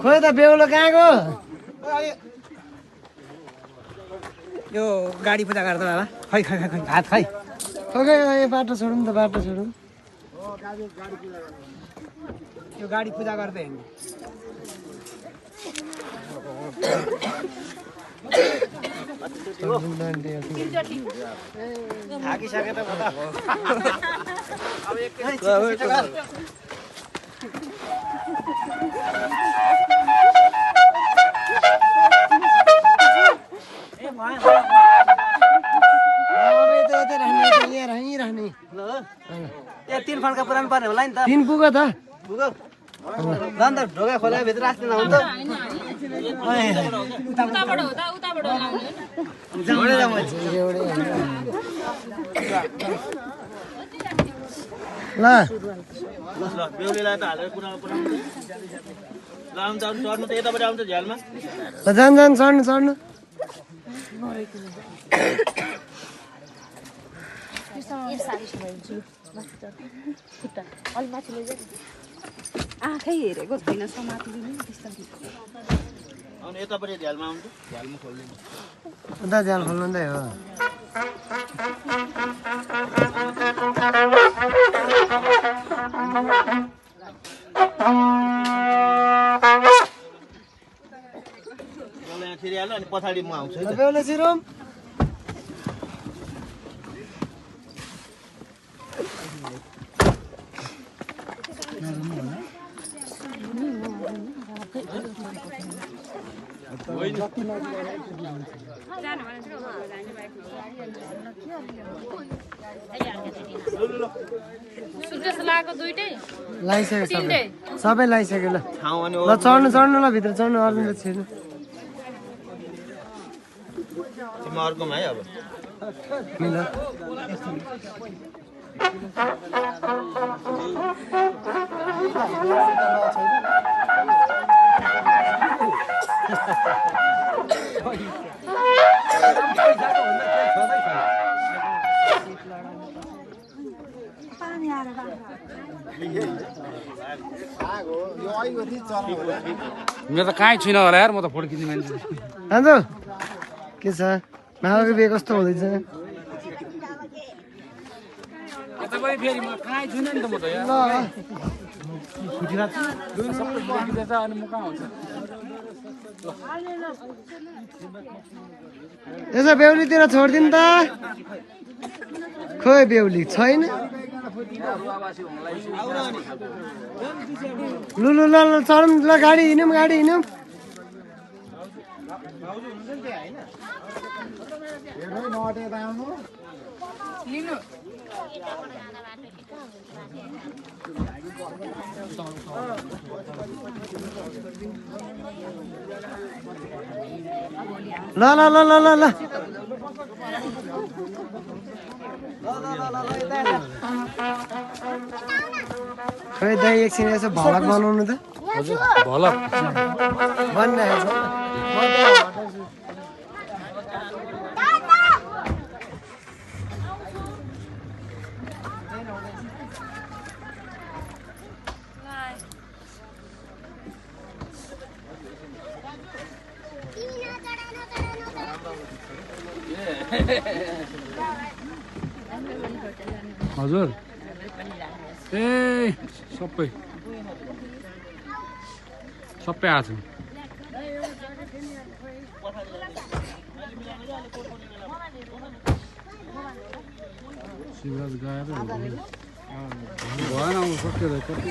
खोइ त बेहुलो कहाँ गयो यो गाडी पूजा गर्दा बाबा खै खै खै हात खै खोइ बाटो छोडौँ त बाटो छोडौँ यो गाडी पूजा गर्दै हिँड्नु थाकिसके त बता अब एकैछिन तीन फन्का पुरानो पर्ने होला नि त तीन पुग्यो त पुग्यो झन् त ढोका खोला भित्र राख्दैन हो त ल बेहुलीलाई त हालेर पुरानो पुरानो ल आउँछ चढ्नु त यताबाट आउँछ झ्यालमा जान चढ्नु चढ्नु आँखै हेरेको छैन समातिदिनु अनि यताबाट झ्यालमा आउँछ झ्यालमा खोल्दिनु उता झ्याल खोल्नुहुँदै हो यहाँ छिरिहाल्यो अनि पछाडि म आउँछु है त बेहुला छिरौँ लाइसक्यो सबै लाइसक्यो ल ल चढ्नु चढ्नु ल भित्र चढ्नु अर्जुन त छिर्नु तिमी अर्कोमा है अब मिल मेरो त कहीँ छुइनँ होला यार म त फोटो खिच्ने मान्छे दाजु के छ मामाको बिहे कस्तो हुँदैछ तपाईँ फेरि म कहीँ छुइनँ नि त म त यार छुटिरहेको छु सबै देखिँदैछ अनि म कहाँ हुन्छ यसो बेहुलीतिर छोडिदिनु त खोइ बेहुली छैन लु लु ल चढौँ ल गाडी हिँडौँ ल ल ल ल ल ल खोइ दाइ एकछिन यसो भलक बनाउनु त भलक बनिरहेको हजुर ए सबै आएको छ शिवराज गएर भएन अब सक्यो कति